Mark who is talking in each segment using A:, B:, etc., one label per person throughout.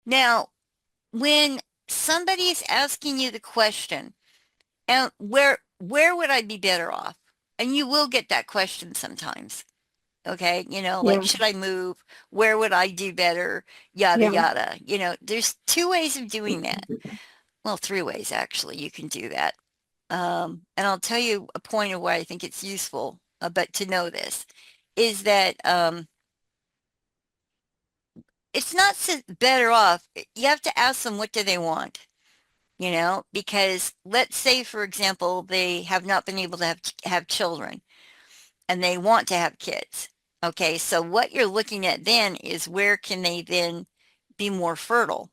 A: Now, when somebody's asking you the question, and where would I be better off? And you will get that question sometimes. Okay, like
B: Yeah.
A: should I move? Where would I do better? Yada
B: Yeah.
A: yada. There's two ways of doing that. Well, three ways actually you can do that. And I'll tell you a point of why I think it's useful, but to know this is that it's not better off. You have to ask them what do they want, because let's say, for example, they have not been able to have children and they want to have kids. Okay, so what you're looking at then is where can they then be more fertile?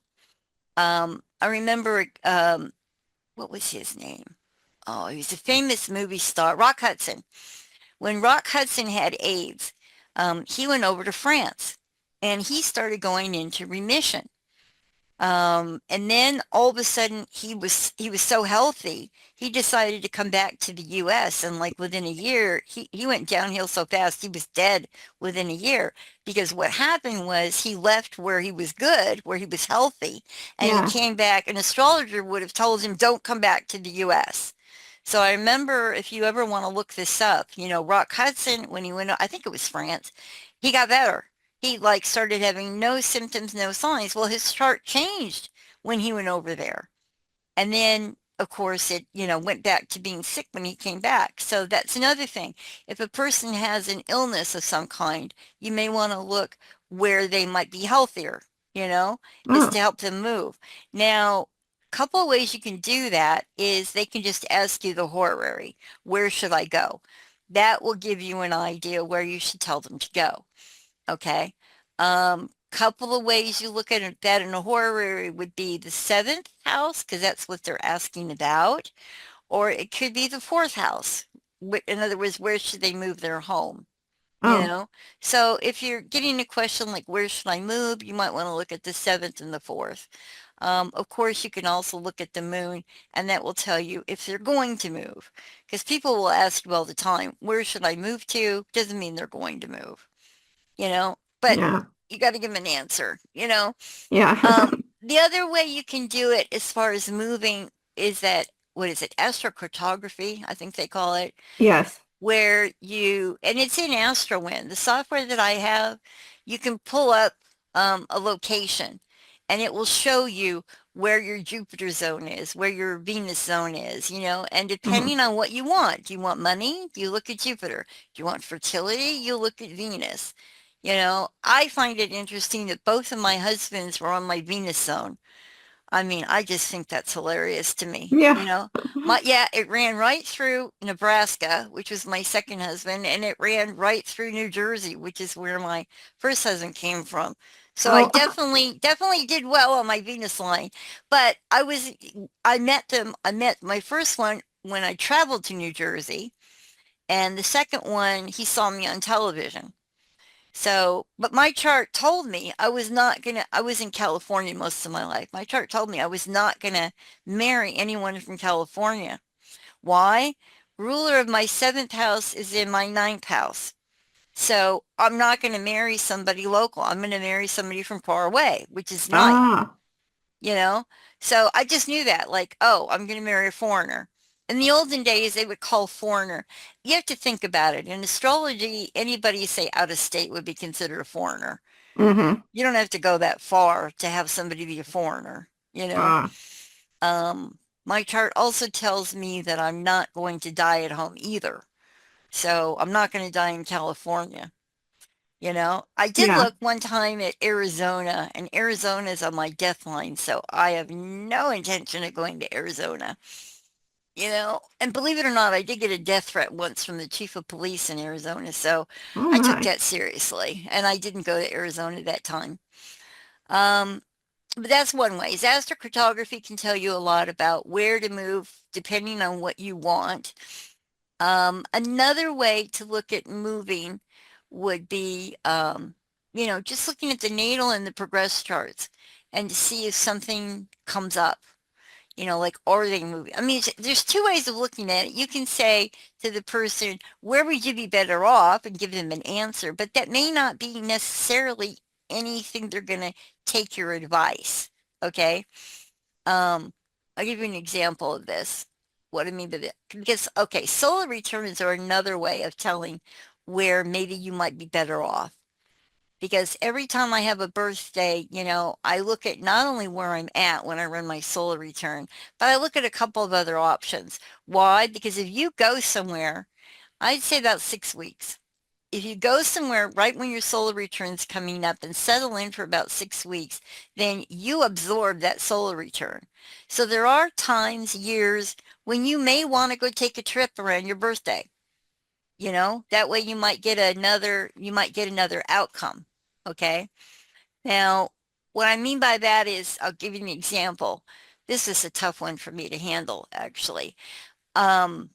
A: I remember, what was his name? Oh, he was a famous movie star, Rock Hudson. When Rock Hudson had AIDS, he went over to France and he started going into remission. And then all of a sudden he was so healthy, he decided to come back to the US, and like within a year, he went downhill so fast he was dead within a year, because what happened was he left where he was good, where he was healthy, and he
B: Yeah.
A: came back. An astrologer would have told him, don't come back to the US. So I remember, if you ever want to look this up, Rock Hudson, when he went, I think it was France, he got better. He like started having no symptoms, no signs. Well, his chart changed when he went over there. And then, of course, it, went back to being sick when he came back. So that's another thing. If a person has an illness of some kind, you may want to look where they might be healthier, you know, is to
B: Oh,
A: help them move. Now, a couple of ways you can do that is they can just ask you the horary, where should I go? That will give you an idea where you should tell them to go. Okay. Couple of ways you look at that in a horary would be the seventh house, because that's what they're asking about, or it could be the fourth house. In other words, where should they move their home? You
B: oh,
A: know? So if you're getting a question like, where should I move? You might want to look at the seventh and the fourth. Of course, you can also look at the moon, and that will tell you if they're going to move. Because people will ask you all the time, where should I move to? Doesn't mean they're going to move, but
B: yeah.
A: you got to give them an answer.
B: Yeah.
A: The other way you can do it as far as moving is that, what is it, astrocartography, I think they call it,
B: Yes.
A: where and it's in AstroWind, the software that I have. You can pull up a location and it will show you where your Jupiter zone is, where your Venus zone is, and
B: Hmm.
A: depending on what you want. Do you want money? You look at Jupiter. Do you want fertility? You look at Venus. I find it interesting that both of my husbands were on my Venus zone. I mean, I just think that's hilarious to me.
B: Yeah.
A: Yeah, it ran right through Nebraska, which was my second husband, and it ran right through New Jersey, which is where my first husband came from. So I
B: Oh,
A: definitely did well on my Venus line. But I met them. I met my first one when I traveled to New Jersey, and the second one, he saw me on television. So, but my chart told me I was not gonna, I was in California most of my life. My chart told me I was not gonna marry anyone from California. Why? Ruler of my seventh house is in my ninth house. So I'm not going to marry somebody local. I'm going to marry somebody from far away, which is nice,
B: ah,
A: you know? So I just knew that, like, oh, I'm going to marry a foreigner. In the olden days, they would call foreigner. You have to think about it. In astrology, anybody you say out of state would be considered a foreigner.
B: mm-hmm.
A: You don't have to go that far to have somebody be a foreigner, you know?
B: Ah,
A: My chart also tells me that I'm not going to die at home either. So I'm not going to die in California. I did
B: yeah.
A: look one time at Arizona, and Arizona is on my death line, so I have no intention of going to Arizona. And believe it or not, I did get a death threat once from the chief of police in Arizona, so
B: Oh
A: I took
B: my.
A: that seriously, and I didn't go to Arizona that time. Um, but that's one way. Astrocartography can tell you a lot about where to move depending on what you want. Another way to look at moving would be, just looking at the natal and the progress charts and to see if something comes up, like, are they moving? I mean, there's two ways of looking at it. You can say to the person, where would you be better off, and give them an answer, but that may not be necessarily anything they're going to take your advice. Okay. Um, I'll give you an example of this. What I mean by that, because, okay, solar returns are another way of telling where maybe you might be better off. Because every time I have a birthday, I look at not only where I'm at when I run my solar return, but I look at a couple of other options. Why? Because if you go somewhere, I'd say about 6 weeks. If you go somewhere right when your solar return's coming up and settle in for about 6 weeks, then you absorb that solar return. So there are times, years when you may want to go take a trip around your birthday. That way you might get another outcome. Okay. Now, what I mean by that is, I'll give you an example. This is a tough one for me to handle, actually. Um,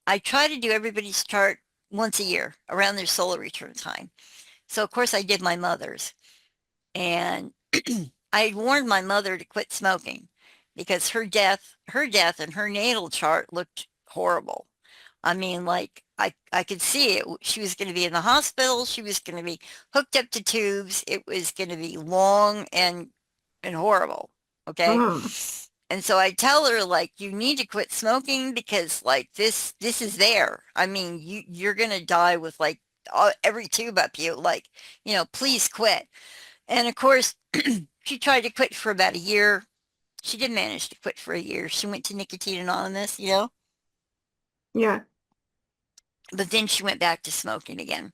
A: I try to do everybody's chart once a year around their solar return time. So of course I did my mother's, and I had warned my mother to quit smoking because her death and her natal chart looked horrible. I mean, like I could see it. She was going to be in the hospital. She was going to be hooked up to tubes. It was going to be long and horrible. Okay.
B: Oh,
A: And so I tell her, like, you need to quit smoking because, like, this is there. I mean, you're gonna die with, like, every tube up you. Like, please quit. And of course, she tried to quit for about a year. She did manage to quit for a year. She went to Nicotine Anonymous.
B: yeah.
A: But then she went back to smoking again.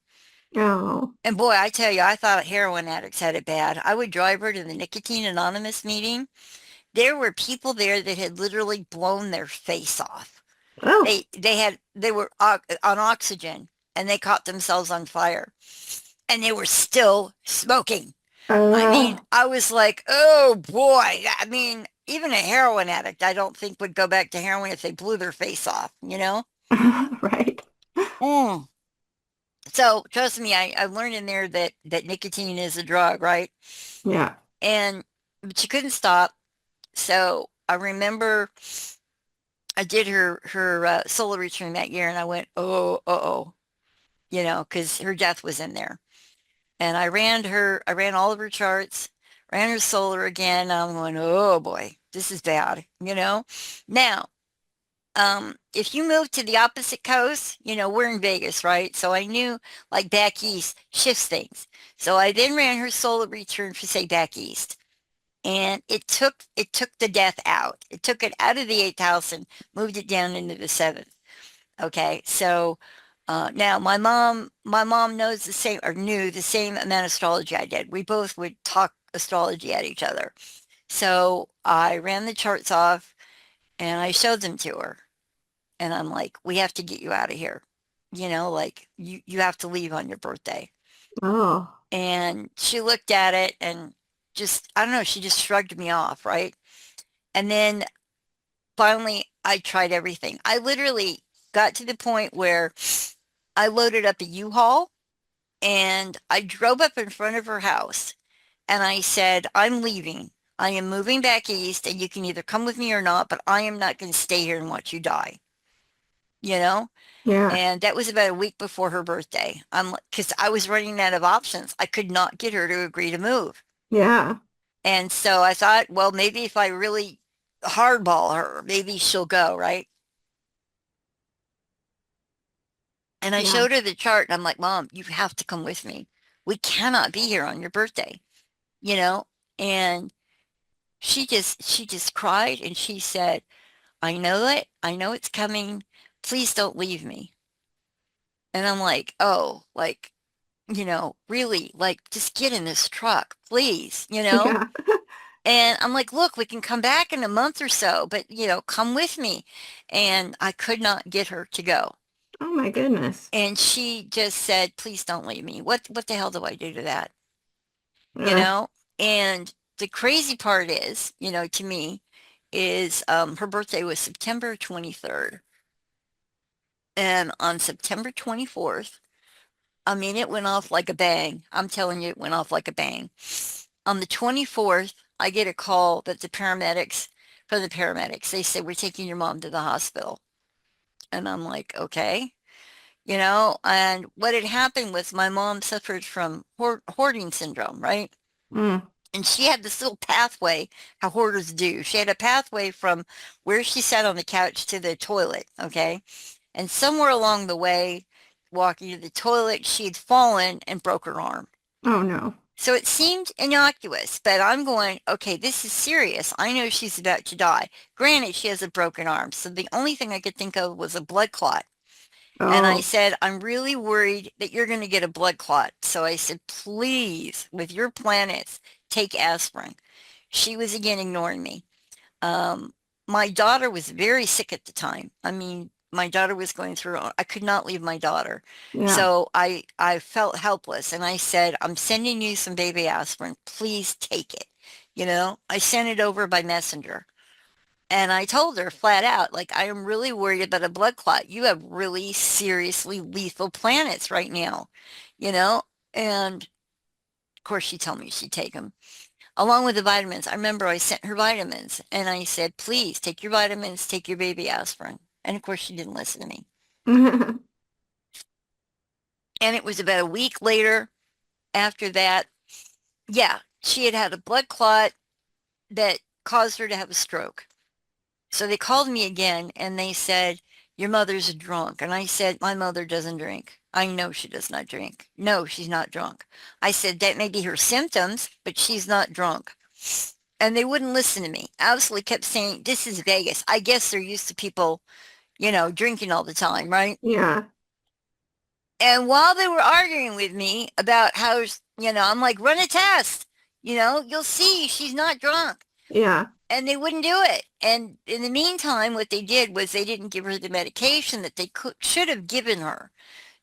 B: Oh,
A: And boy, I tell you, I thought heroin addicts had it bad. I would drive her to the Nicotine Anonymous meeting. There were people there that had literally blown their face off.
B: oh,
A: They were on oxygen, and they caught themselves on fire, and they were still smoking. I mean,
B: uh,
A: I was like, oh boy. I mean, even a heroin addict, I don't think would go back to heroin if they blew their face off.
B: right.
A: Mm. So trust me, I learned in there that nicotine is a drug, right?
B: Yeah.
A: And but she couldn't stop. So I remember I did her solar return that year, and I went, oh, oh, because her death was in there. And I ran all of her charts, ran her solar again. I'm going, oh boy, this is bad. Now, if you move to the opposite coast, we're in Vegas, right? So I knew, like, back east shifts things. So I then ran her solar return for, say, back east. And it took the death out. It took it out of the eighth house and moved it down into the seventh. Okay, so now my mom knows the same, or knew the same amount of astrology I did. We both would talk astrology at each other. So I ran the charts off and I showed them to her. And I'm like, we have to get you out of here. Like, you have to leave on your birthday.
B: Oh,
A: And she looked at it and just, I don't know, she just shrugged me off, right? And then finally I tried everything. I literally got to the point where I loaded up a U-Haul and I drove up in front of her house and I said, I'm leaving. I am moving back east and you can either come with me or not, but I am not going to stay here and watch you die, you know?
B: yeah.
A: And that was about a week before her birthday. Because I was running out of options. I could not get her to agree to move.
B: Yeah.
A: And so I thought, well, maybe if I really hardball her, maybe she'll go, right? And I
B: Yeah.
A: showed her the chart and I'm like, Mom, you have to come with me. We cannot be here on your birthday, you know? And she just cried and she said, I know it. I know it's coming. Please don't leave me. And I'm like, oh, like, really, like, just get in this truck, please.
B: Yeah.
A: And I'm like, look, we can come back in a month or so, but, come with me. And I could not get her to go.
B: Oh my goodness.
A: And she just said, please don't leave me. What the hell do I do to that? You
B: Uh,
A: know? And the crazy part is, to me, is her birthday was September 23rd. And on September 24th, I mean, it went off like a bang. I'm telling you, it went off like a bang. On the 24th, I get a call that from the paramedics, they say, we're taking your mom to the hospital. And I'm like, okay. And what had happened was my mom suffered from hoarding syndrome, right?
B: Mm.
A: And she had this little pathway, how hoarders do. She had a pathway from where she sat on the couch to the toilet, okay? And somewhere along the way, walking to the toilet, she had fallen and broke her arm.
B: Oh no.
A: So it seemed innocuous, but I'm going, okay, this is serious. I know she's about to die. Granted, she has a broken arm, so the only thing I could think of was a blood clot. And I
B: Oh.
A: said, I'm really worried that you're going to get a blood clot. So I said, please, with your planets, take aspirin. She was again ignoring me. Um, my daughter was very sick at the time. I mean, my daughter was going through, I could not leave my daughter.
B: Yeah.
A: So I felt helpless and I said, I'm sending you some baby aspirin. Please take it. You know, I sent it over by messenger. And I told her flat out, like, I am really worried about a blood clot. You have really seriously lethal planets right now, you know? And of course, she told me she'd take them along with the vitamins. I remember I sent her vitamins and I said, please take your vitamins, take your baby aspirin. And of course, she didn't listen to me. And it was about a week later after that. Yeah, she had had a blood clot that caused her to have a stroke. So they called me again and they said, your mother's a drunk. And I said, my mother doesn't drink. I know she does not drink. No, she's not drunk. I said, that may be her symptoms, but she's not drunk. And they wouldn't listen to me. Absolutely kept saying, this is Vegas. I guess they're used to people, you know, drinking all the time, right?
B: Yeah.
A: And while they were arguing with me about how, you know, I'm like, run a test. You know, you'll see she's not drunk.
B: Yeah.
A: And they wouldn't do it. And in the meantime, what they did was they didn't give her the medication that they should have given her.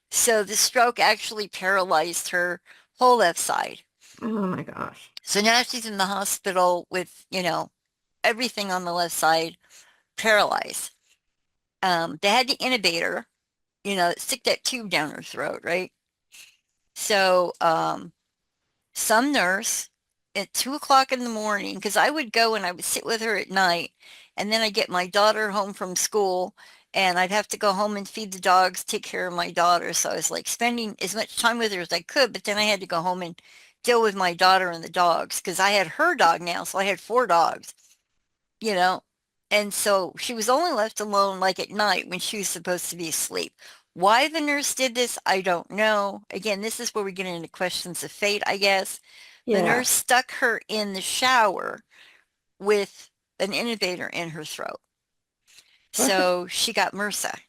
A: So the stroke actually paralyzed her whole left side.
B: Oh my gosh.
A: So now she's in the hospital with, you know, everything on the left side paralyzed. They had to intubate her, you know, stick that tube down her throat, right? So some nurse at 2 o'clock in the morning, because I would go and I would sit with her at night, and then I'd get my daughter home from school, and I'd have to go home and feed the dogs, take care of my daughter. So I was like spending as much time with her as I could, but then I had to go home and deal with my daughter and the dogs because I had her dog now, so I had 4 dogs, you know. And so she was only left alone like at night when she was supposed to be asleep. Why the nurse did this, I don't know. Again, this is where we get into questions of fate, I guess. The
B: Yeah.
A: nurse stuck her in the shower with an intubator in her throat.
B: What?
A: So she got MRSA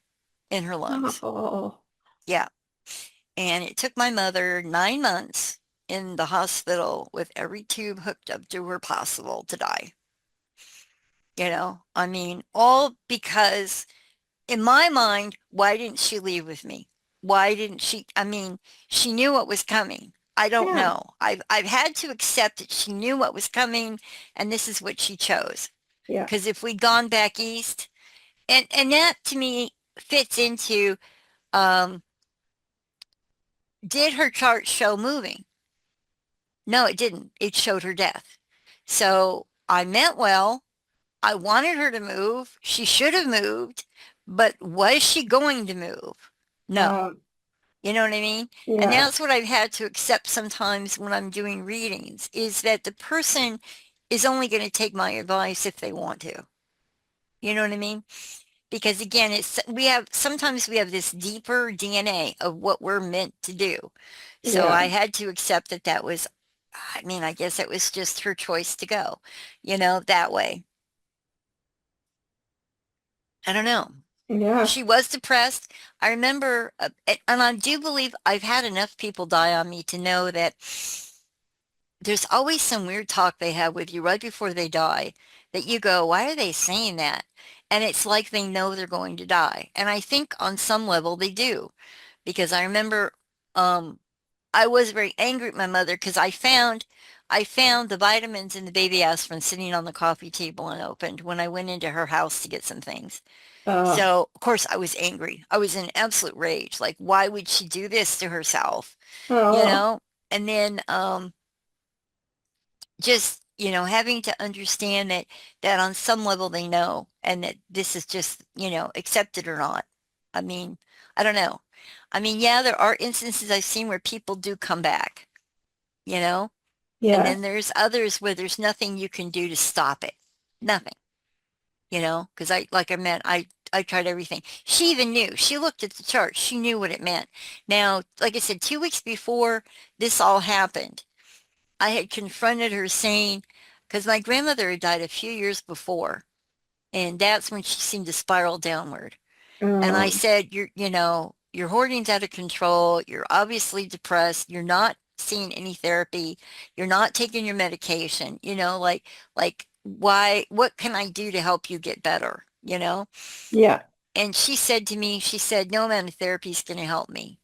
A: in her lungs.
B: Oh.
A: Yeah. And it took my mother 9 months in the hospital with every tube hooked up to her possible to die. You know, I mean, all because in my mind, why didn't she leave with me? Why didn't she? I mean, she knew what was coming. I don't
B: Yeah.
A: know. I've had to accept that she knew what was coming, and this is what she chose.
B: Yeah.
A: Because if we'd gone back east, and that to me fits into, um, did her chart show moving? No, it didn't. It showed her death. So I meant well. I wanted her to move. She should have moved, but was she going to move? No.
B: Um,
A: You know what I mean? And
B: yeah.
A: that's what I've had to accept sometimes when I'm doing readings is that the person is only going to take my advice if they want to. You know what I mean? Because again, it's we have sometimes we have this deeper DNA of what we're meant to do. So
B: Yeah.
A: I had to accept that that was, I mean, I guess it was just her choice to go, you know, that way. I don't know.
B: Yeah.
A: She was depressed. I remember, and I do believe I've had enough people die on me to know that there's always some weird talk they have with you right before they die that you go, why are they saying that? And it's like they know they're going to die. And I think on some level they do, because I remember um, I was very angry at my mother because I found the vitamins in the baby aspirin sitting on the coffee table unopened when I went into her house to get some things.
B: Uh,
A: So, of course, I was angry. I was in absolute rage. Like, why would she do this to herself? You
B: oh.
A: know? And then just, you know, having to understand that on some level they know and that this is just, you know, accepted or not. I mean, I don't know. I mean, yeah, there are instances I've seen where people do come back, you know? And
B: Yeah.
A: then there's others where there's nothing you can do to stop it. Nothing, because like I meant, I tried everything. She even knew. She looked at the chart. She knew what it meant. Now, like I said, 2 weeks before this all happened, I had confronted her saying, because my grandmother had died a few years before, and that's when she seemed to spiral downward. And I
B: Oh,
A: said, your hoarding's out of control. You're obviously depressed. You're not seeing any therapy. You're not taking your medication. Why, what can I do to help you get better?
B: yeah.
A: And she said to me, she said, no amount of therapy is going to help me.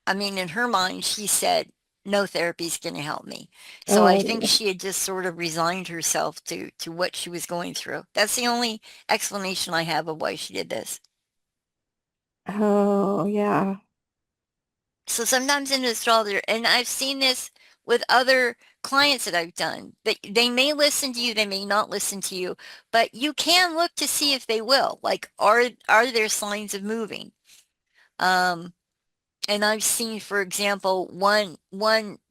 A: I mean, in her mind, she said, no therapy is going to help me. So I think
B: Oh,
A: she had just sort of resigned herself to what she was going through. That's the only explanation I have of why she did this.
B: oh, yeah.
A: So sometimes in astrologer, and I've seen this with other clients that I've done, that they may listen to you, they may not listen to you, but you can look to see if they will. Like, are there signs of moving? Um, and I've seen, for example, one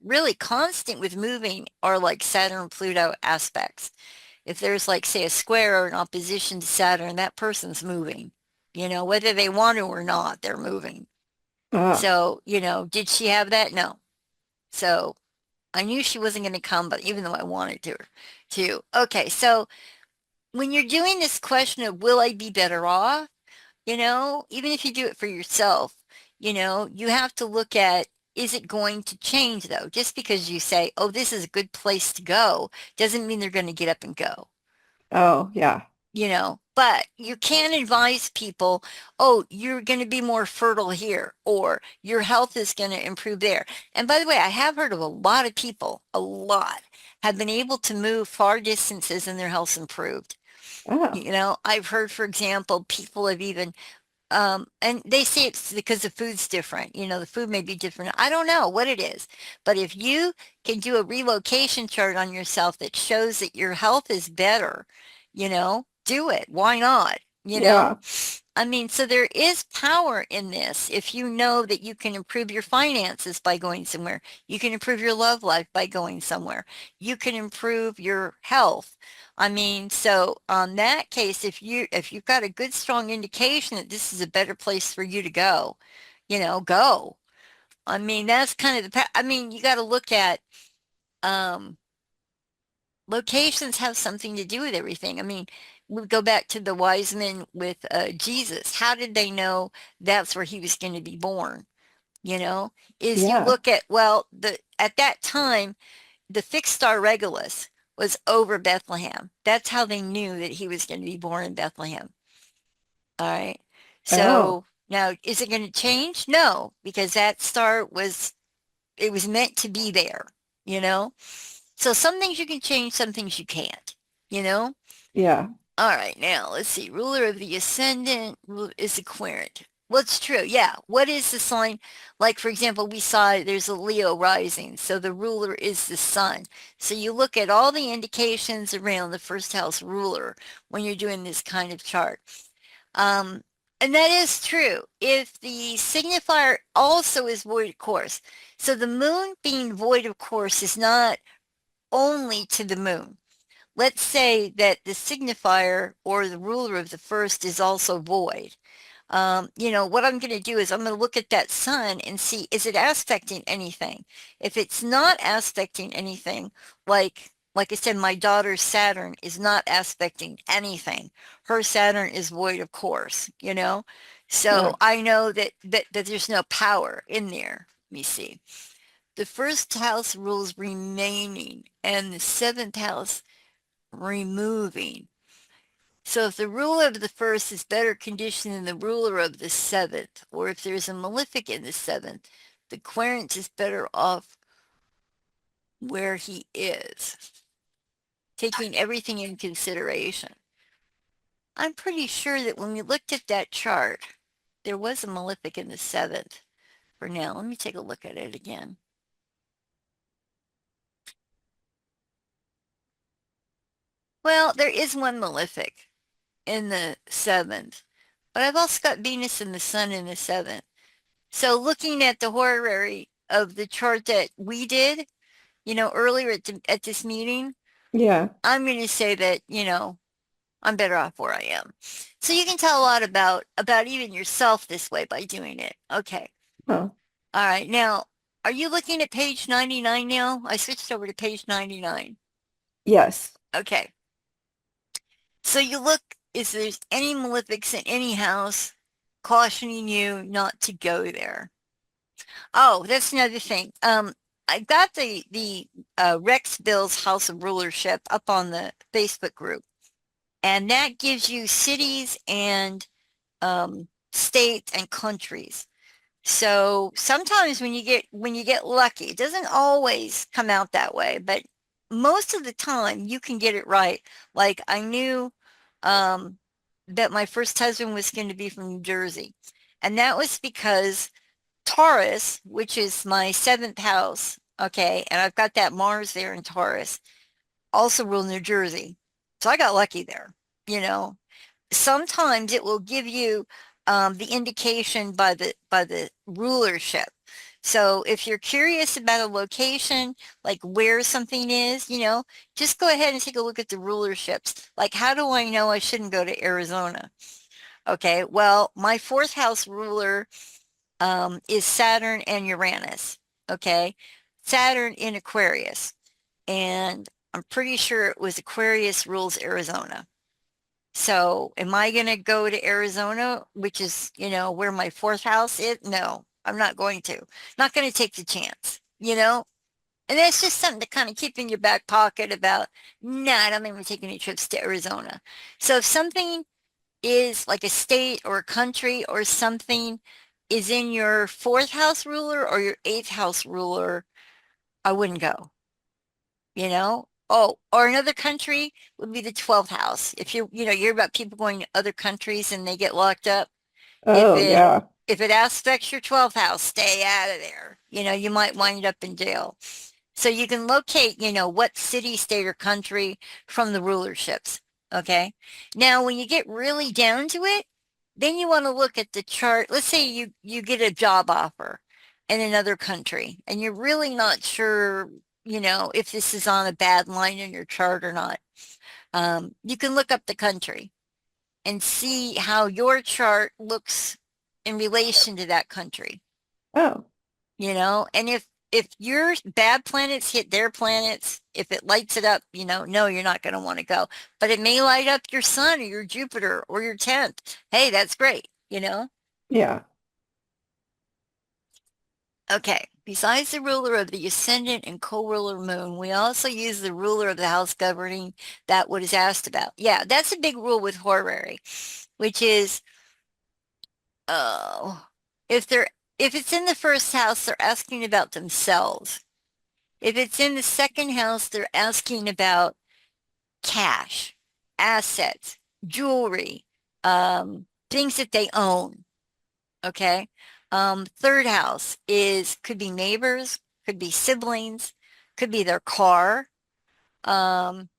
A: really constant with moving are like Saturn Pluto aspects. If there's like, say, a square or an opposition to Saturn, that person's moving. Whether they want to or not, they're moving.
B: Uh,
A: So, did she have that? No. So I knew she wasn't going to come, but even though I wanted to. Okay, so when you're doing this question of will I be better off, even if you do it for yourself, you have to look at, is it going to change though? Just because you say, oh, this is a good place to go, doesn't mean they're going to get up and go.
B: oh, yeah.
A: But you can advise people, oh, you're going to be more fertile here, or your health is going to improve there. And by the way, I have heard of a lot of people, a lot, have been able to move far distances and their health's improved.
B: Oh,
A: I've heard, for example, people have even and they say it's because the food's different. The food may be different. I don't know what it is. But if you can do a relocation chart on yourself that shows that your health is better, do it. Why not?
B: yeah.
A: I mean, so there is power in this. If you know that you can improve your finances by going somewhere, you can improve your love life by going somewhere, you can improve your health. I mean, so on that case, if you've got a good strong indication that this is a better place for you to go, go. I mean, that's kind of I mean, you got to look at um locations have something to do with everything. I mean, we go back to the wise men with Jesus. How did they know that's where he was going to be born? You know, is you
B: Yeah.
A: look at, well, at that time, the fixed star Regulus was over Bethlehem. That's how they knew that he was going to be born in Bethlehem. All right.
B: Oh,
A: So now, is it going to change? No, because that star it was meant to be there, you know? So some things you can change, some things you can't, you know?
B: yeah.
A: All right, now let's see. Ruler of the ascendant is Aquarian. What's true? Yeah. What is the sign? Like, for example, we saw there's a Leo rising. So the ruler is the sun. So you look at all the indications around the first house ruler when you're doing this kind of chart. Um, and that is true. If the signifier also is void of course. So the moon being void of course is not only to the moon. Let's say that the signifier or the ruler of the first is also void. What I'm going to do is I'm going to look at that sun and see, is it aspecting anything? If it's not aspecting anything, like I said, my daughter's Saturn is not aspecting anything. Her Saturn is void of course, So
B: Yeah.
A: I know that there's no power in there. Let me see. The first house rules remaining and the seventh house removing. So if the ruler of the first is better conditioned than the ruler of the seventh, or if there's a malefic in the seventh, the querent is better off where he is, taking everything in consideration. I'm pretty sure that when we looked at that chart, there was a malefic in the seventh for now. Let me take a look at it again. Well, there is one malefic in the seventh, but I've also got Venus and the sun in the seventh. So looking at the horary of the chart that we did, earlier at this meeting,
B: Yeah.
A: I'm going to say that, I'm better off where I am. So you can tell a lot about even yourself this way by doing it. Okay.
B: Oh,
A: All right. Now, are you looking at page 99 now? I switched over to page 99.
B: yes.
A: Okay. So you look, is there's any malefics in any house cautioning you not to go there? Oh, that's another thing. I got the Rex Bill's House of Rulership up on the Facebook group, and that gives you cities and states and countries. So sometimes when you get lucky, it doesn't always come out that way, but most of the time you can get it right. Like I knew um, that my first husband was going to be from New Jersey, and that was because Taurus, which is my seventh house, okay, and I've got that Mars there in Taurus, also rule New Jersey. So I got lucky there, you know. Sometimes it will give you the indication by the rulership. So if you're curious about a location, like where something is, just go ahead and take a look at the rulerships. Like, how do I know I shouldn't go to Arizona? Okay, well, my fourth house ruler is Saturn and Uranus. Okay, Saturn in Aquarius. And I'm pretty sure it was Aquarius rules Arizona. So am I going to go to Arizona, which is, where my fourth house is? No, I'm not going to. Not going to take the chance, you know? And that's just something to kind of keep in your back pocket about, nah, I don't even take any trips to Arizona. So if something is like a state or a country or something is in your fourth house ruler or your eighth house ruler, I wouldn't go, you know? Oh, or another country would be the 12th house. If you hear about people going to other countries and they get locked up, if
B: Oh,
A: it
B: yeah.
A: if it aspects your 12th house, stay out of there. You might wind up in jail. So you can locate, what city, state, or country from the rulerships. Okay. Now, when you get really down to it, then you want to look at the chart. Let's say you get a job offer in another country and you're really not sure, if this is on a bad line in your chart or not. You can look up the country and see how your chart looks in relation to that country,
B: Oh,
A: and if your bad planets hit their planets, if it lights it up, no, you're not going to want to go, but it may light up your sun or your Jupiter or your 10th. Hey, that's great.
B: yeah.
A: Okay, besides the ruler of the ascendant and co-ruler moon, we also use the ruler of the house governing that what is asked about. Yeah, that's a big rule with horary, which is, oh, if they're if it's in the first house, they're asking about themselves. If it's in the second house, they're asking about cash, assets, jewelry, things that they own. Okay. Third house could be neighbors, could be siblings, could be their car, um,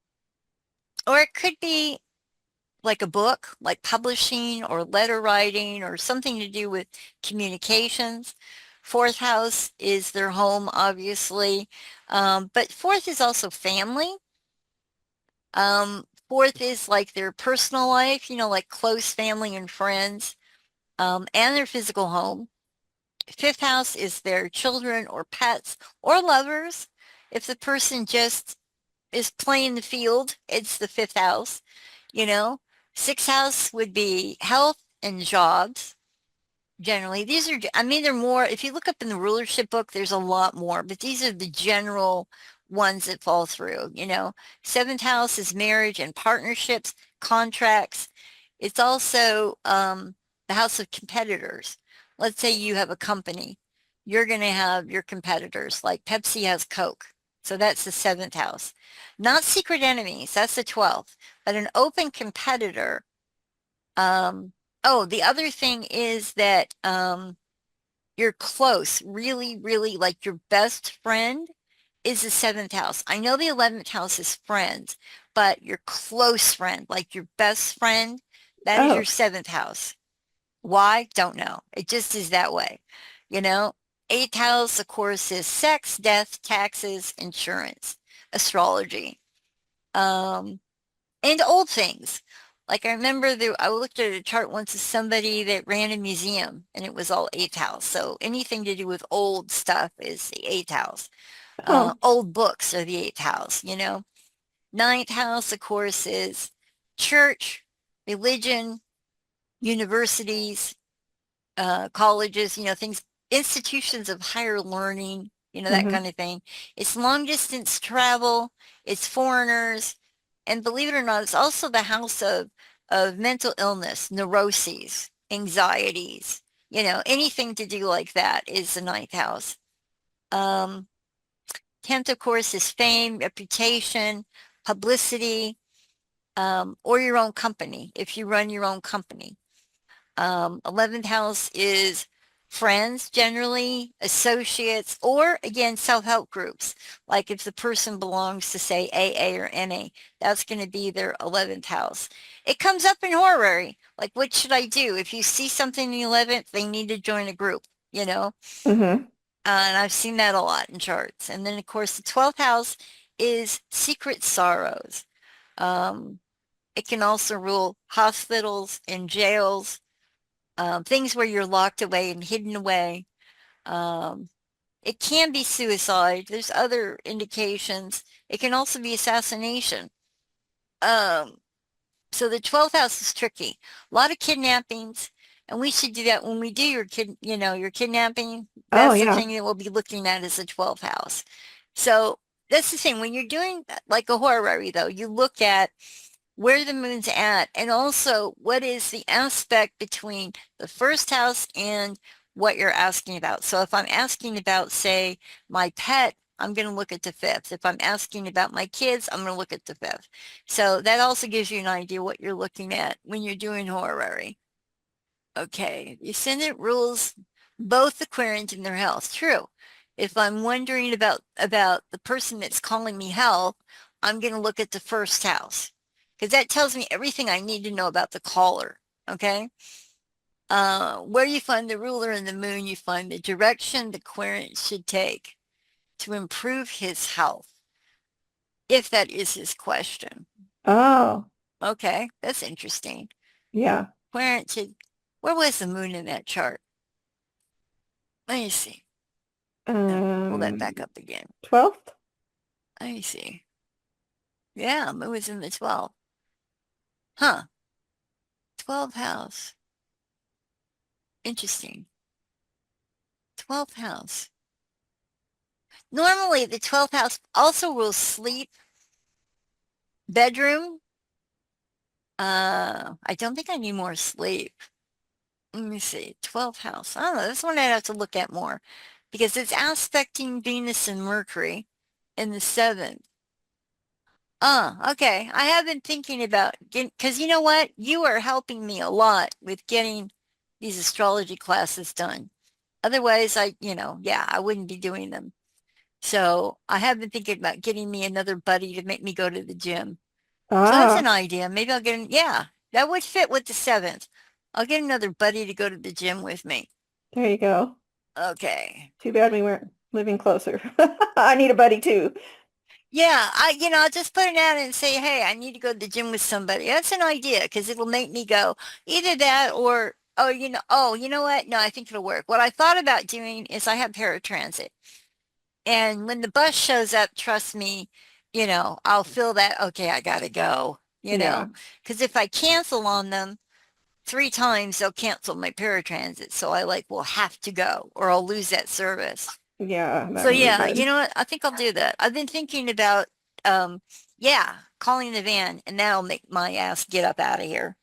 A: or it could be like a book, like publishing or letter writing or something to do with communications. Fourth house is their home, obviously. But fourth is also family. Fourth is like their personal life, like close family and friends, and their physical home. Fifth house is their children or pets or lovers. If the person just is playing the field, it's the fifth house, you know. Sixth house would be health and jobs. Generally, these are, I mean, they're more, if you look up in the rulership book, there's a lot more, but these are the general ones that fall through. Seventh house is marriage and partnerships, contracts. It's also the house of competitors. Let's say you have a company. You're going to have your competitors, like Pepsi has Coke. So that's the seventh house. Not secret enemies, that's the 12th, but an open competitor. Oh, the other thing is that you're close, really, really like your best friend is the seventh house. I know the 11th house is friends, but your close friend, like your best friend, that is your
B: Oh,
A: seventh house. Why? Don't know. It just is that way, you know? Eighth house, of course, is sex, death, taxes, insurance, astrology, um, and old things. Like I remember I looked at a chart once of somebody that ran a museum and it was all eighth house. So anything to do with old stuff is the eighth house.
B: Oh.
A: Old books are the eighth house, you know. Ninth house, of course, is church, religion, universities, colleges, you know, things, institutions of higher learning, you know, that
B: Mm-hmm.
A: kind of thing. It's long distance travel, it's foreigners, and believe it or not, it's also the house of mental illness, neuroses, anxieties, you know, anything to do like that is the ninth house. Um, 10th, of course, is fame, reputation, publicity, or your own company, if you run your own company. 11th house is friends, generally, associates, or again, self-help groups. Like if the person belongs to, say, AA or NA, that's going to be their 11th house. It comes up in horary. Like, what should I do? If you see something in the 11th, they need to join a group, you know?
B: Mm-hmm.
A: And I've seen that a lot in charts. And then, of course, the 12th house is secret sorrows. Um, it can also rule hospitals and jails, things where you're locked away and hidden away. Um, it can be suicide. There's other indications. It can also be assassination. Um, so the 12th house is tricky. A lot of kidnappings, and we should do that when we do your kidnapping.
B: Oh,
A: That's the
B: yeah.
A: thing that we'll be looking at is the 12th house. So that's the thing. When you're doing like a horary, though, you look at where the moon's at, and also what is the aspect between the first house and what you're asking about. So if I'm asking about, say, my pet, I'm going to look at the fifth. If I'm asking about my kids, I'm going to look at the fifth. So that also gives you an idea what you're looking at when you're doing horary. Okay, the ascendant rules both the querent and their health. True. If I'm wondering about the person that's calling me health, I'm going to look at the first house because that tells me everything I need to know about the caller. Okay. Where you find the ruler in the moon, you find the direction the querent should take to improve his health, if that is his question.
B: Oh,
A: Okay, that's interesting.
B: yeah.
A: Querent should, where was the moon in that chart? Let me see. Pull that back
B: Um,
A: up again.
B: 12th?
A: Let me see. Yeah, it was in the 12th. Huh. 12th house. Interesting. 12th house. Normally, the 12th house also rules sleep, bedroom. I don't think I need more sleep. Let me see. 12th house. I don't know. This one I'd have to look at more because it's aspecting Venus and Mercury in the 7th. Okay. I have been thinking about getting, because you know what? You are helping me a lot with getting these astrology classes done. Otherwise, yeah, I wouldn't be doing them. So I have been thinking about getting me another buddy to make me go to the gym. So that's an
B: Ah,
A: idea. Maybe I'll get yeah, that would fit with the 7th. I'll get another buddy to go to the gym with me.
B: there you go.
A: Okay.
B: Too bad we weren't living closer. I need a buddy too.
A: Yeah, I'll just put it out and say, hey, I need to go to the gym with somebody. That's an idea because it'll make me go either that or, oh, you know what? No, I think it'll work. What I thought about doing is I have paratransit. And when the bus shows up, trust me, I'll feel that, okay, I gotta go,
B: Yeah.
A: because if I cancel on them 3 times, they'll cancel my paratransit. So I will have to go or I'll lose that service.
B: Yeah, that
A: So
B: would be
A: yeah, you
B: good.
A: know what? I think I'll do that. I've been thinking about, yeah, calling the van and that'll make my ass get up out of here.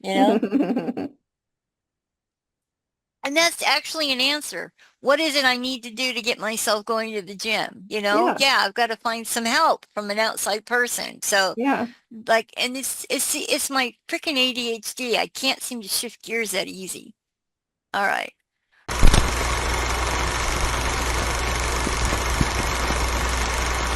A: And that's actually an answer. What is it I need to do to get myself going to the gym?
B: Yeah.
A: Yeah, I've got to find some help from an outside person. So
B: Yeah.
A: and it's my freaking ADHD. I can't seem to shift gears that easy. All right.